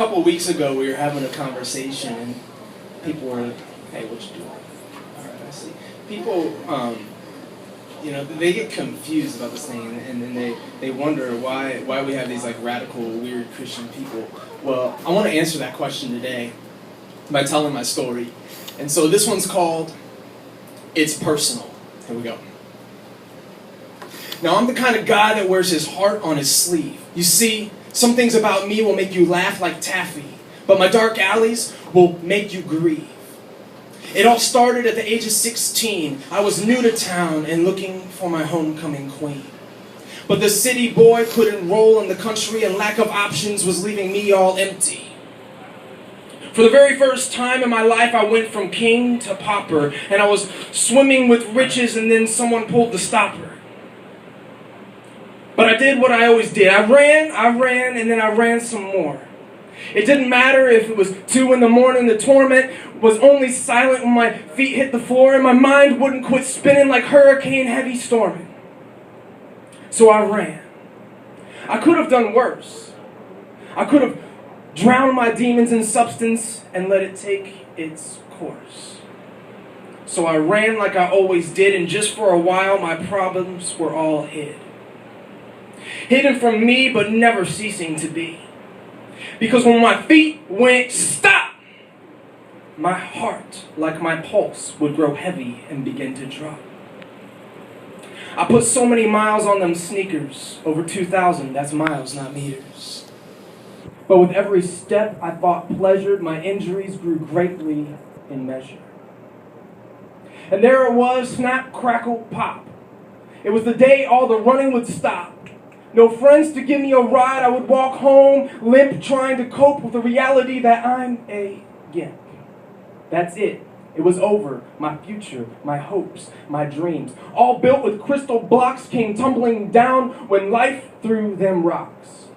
couple of weeks ago, we were having a conversation, and people were, "Hey, what you doing?" All right, I see. People, they get confused about this thing, and then they wonder why we have these like radical, weird Christian people. Well, I want to answer that question today by telling my story, and so this one's called "It's Personal." Here we go. Now, I'm the kind of guy that wears his heart on his sleeve. You see, some things about me will make you laugh like taffy, but my dark alleys will make you grieve. It all started at the age of 16. I was new to town and looking for my homecoming queen. But the city boy couldn't roll in the country, and lack of options was leaving me all empty. For the very first time in my life, I went from king to pauper, and I was swimming with riches, and then someone pulled the stopper. But I did what I always did. I ran, and then I ran some more. It didn't matter if it was 2 a.m, the torment was only silent when my feet hit the floor, and my mind wouldn't quit spinning like hurricane heavy storming. So I ran. I could have done worse. I could have drowned my demons in substance and let it take its course. So I ran like I always did, and just for a while my problems were all hid. Hidden from me, but never ceasing to be. Because when my feet went stop, my heart, like my pulse, would grow heavy and begin to drop. I put so many miles on them sneakers, over 2,000, that's miles, not meters. But with every step I thought pleasured, my injuries grew greatly in measure. And there it was, snap, crackle, pop. It was the day all the running would stop. No friends to give me a ride, I would walk home, limp, trying to cope with the reality that I'm a gimp. That's it. It was over. My future, my hopes, my dreams, all built with crystal blocks, came tumbling down when life threw them rocks.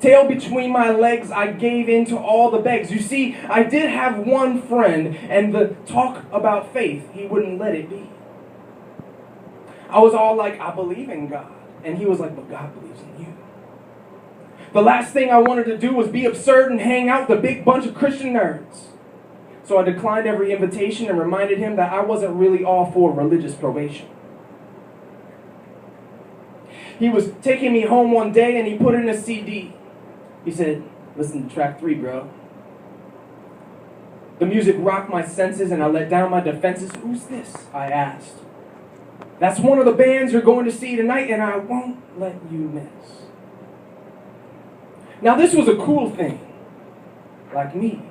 Tail between my legs, I gave in to all the begs. You see, I did have one friend, and the talk about faith, he wouldn't let it be. I was all like, I believe in God. And he was like, but God believes in you. The last thing I wanted to do was be absurd and hang out with a big bunch of Christian nerds. So I declined every invitation and reminded him that I wasn't really all for religious probation. He was taking me home one day and he put in a CD. He said, listen to track 3, bro. The music rocked my senses and I let down my defenses. Who's this? I asked. That's one of the bands you're going to see tonight, and I won't let you miss. Now, this was a cool thing. Like me.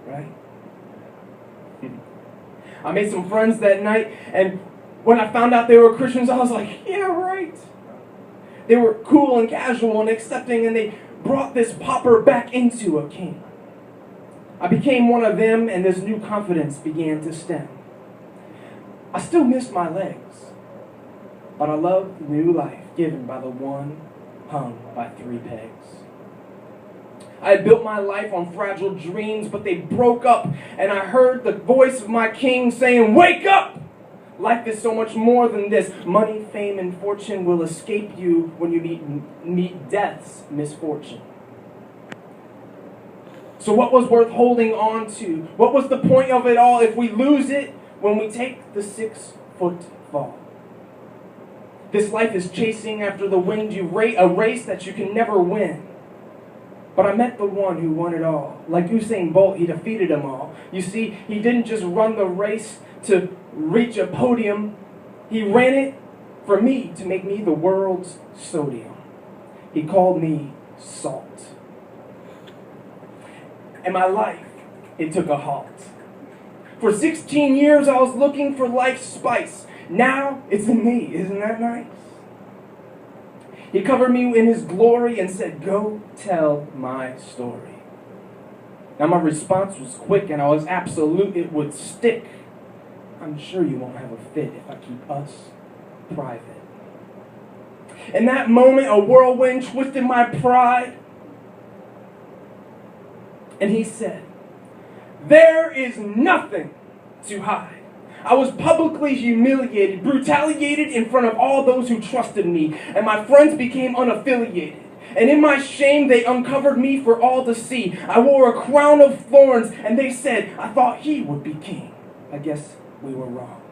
Right? I made some friends that night, and when I found out they were Christians, I was like, yeah, right. They were cool and casual and accepting, and they brought this pauper back into a king. I became one of them, and this new confidence began to stem. I still miss my legs, but I love the new life given by the one hung by 3 pegs. I had built my life on fragile dreams, but they broke up, and I heard the voice of my king saying, wake up! Life is so much more than this. Money, fame, and fortune will escape you when you meet death's misfortune. So what was worth holding on to? What was the point of it all if we lose it when we take the 6-foot fall? This life is chasing after the wind, a race that you can never win. But I met the one who won it all. Like Usain Bolt, he defeated them all. You see, he didn't just run the race to reach a podium. He ran it for me to make me the world's sodium. He called me salt. And my life, it took a halt. For 16 years, I was looking for life's spice. Now, it's in me. Isn't that nice? He covered me in his glory and said, go tell my story. Now, my response was quick, and I was absolute it would stick. I'm sure you won't have a fit if I keep us private. In that moment, a whirlwind twisted my pride. And he said, there is nothing to hide. I was publicly humiliated, brutaliated in front of all those who trusted me, and my friends became unaffiliated. And in my shame, they uncovered me for all to see. I wore a crown of thorns, and they said, I thought he would be king. I guess we were wrong.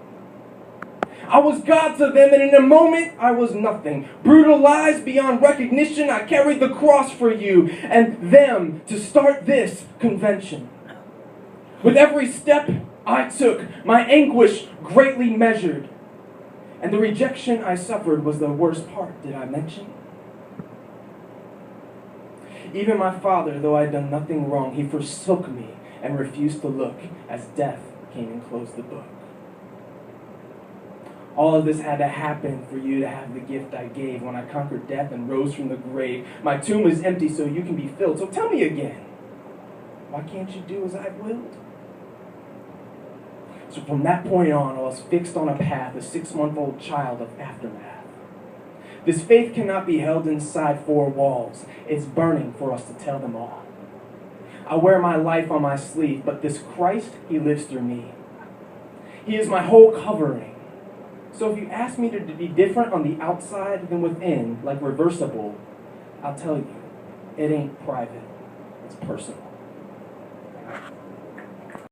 I was God to them, and in a moment, I was nothing. Brutalized beyond recognition, I carried the cross for you and them to start this convention. With every step I took, my anguish greatly measured. And the rejection I suffered was the worst part, did I mention? Even my father, though I had done nothing wrong, he forsook me and refused to look as death came and closed the book. All of this had to happen for you to have the gift I gave when I conquered death and rose from the grave. My tomb is empty so you can be filled. So tell me again, why can't you do as I've willed? So from that point on, I was fixed on a path, a 6-month-old child of aftermath. This faith cannot be held inside 4 walls. It's burning for us to tell them all. I wear my life on my sleeve, but this Christ, he lives through me. He is my whole covering. So if you ask me to be different on the outside than within, like reversible, I'll tell you, it ain't private, it's personal.